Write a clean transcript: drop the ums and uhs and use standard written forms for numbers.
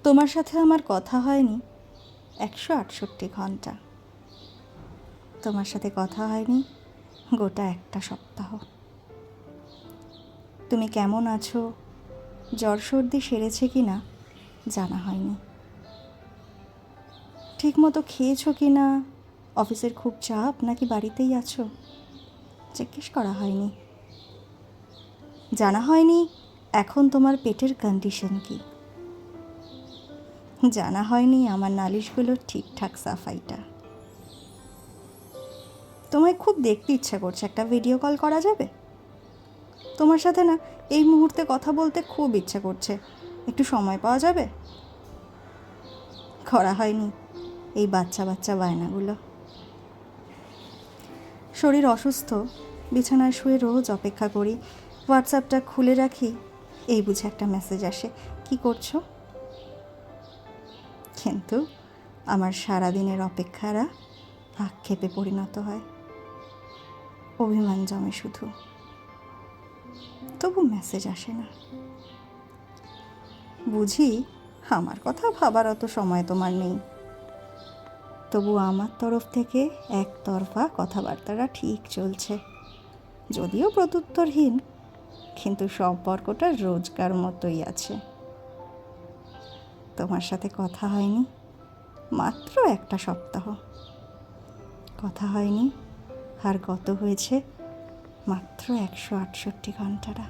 তোমার সাথে আমার কথা হয়নি 168 ঘন্টা। তোমার সাথে কথা হয়নি গোটা একটা সপ্তাহ। তুমি কেমন আছো, জ্বর সর্দি সেরেছে কি না জানা হয়নি। ঠিকমতো খেয়েছো কি না, অফিসের খুব চাপ নাকি বাড়িতেই আছো জিজ্ঞেস করা হয়নি। জানা হয়নি এখন তোমার পেটের কন্ডিশন কি। জানা হয়নি আমার নালিশগুলোর ঠিকঠাক সাফাইটা। তোমায় খুব দেখতে ইচ্ছা করছে, একটা ভিডিও কল করা যাবে? তোমার সাথে না এই মুহূর্তে কথা বলতে খুব ইচ্ছা করছে, একটু সময় পাওয়া যাবে? করা হয়নি এই বাচ্চা বাচ্চা বায়নাগুলো। শরীর অসুস্থ, বিছানায় শুয়ে রোজ অপেক্ষা করি, হোয়াটসঅ্যাপটা খুলে রাখি, এই বুঝে একটা মেসেজ আসে, কি করছো? কিন্তু আমার সারাদিনের অপেক্ষারা আক্ষেপে পরিণত হয়, অভিমান জমে শুধু। তবু মেসেজ আসে না। বুঝি আমার কথা ভাবার অত সময় তোমার নেই, তবু আমার তরফ থেকে একতরফা কথাবার্তাটা ঠিক চলছে, যদিও প্রত্যুত্তরহীন, কিন্তু সম্পর্কটা রোজকার মতোই আছে। তোমার সাথে কথা হয়নি মাত্র একটা সপ্তাহ, কথা হয়নি আর গত হয়েছে মাত্র 168 ঘন্টাটা।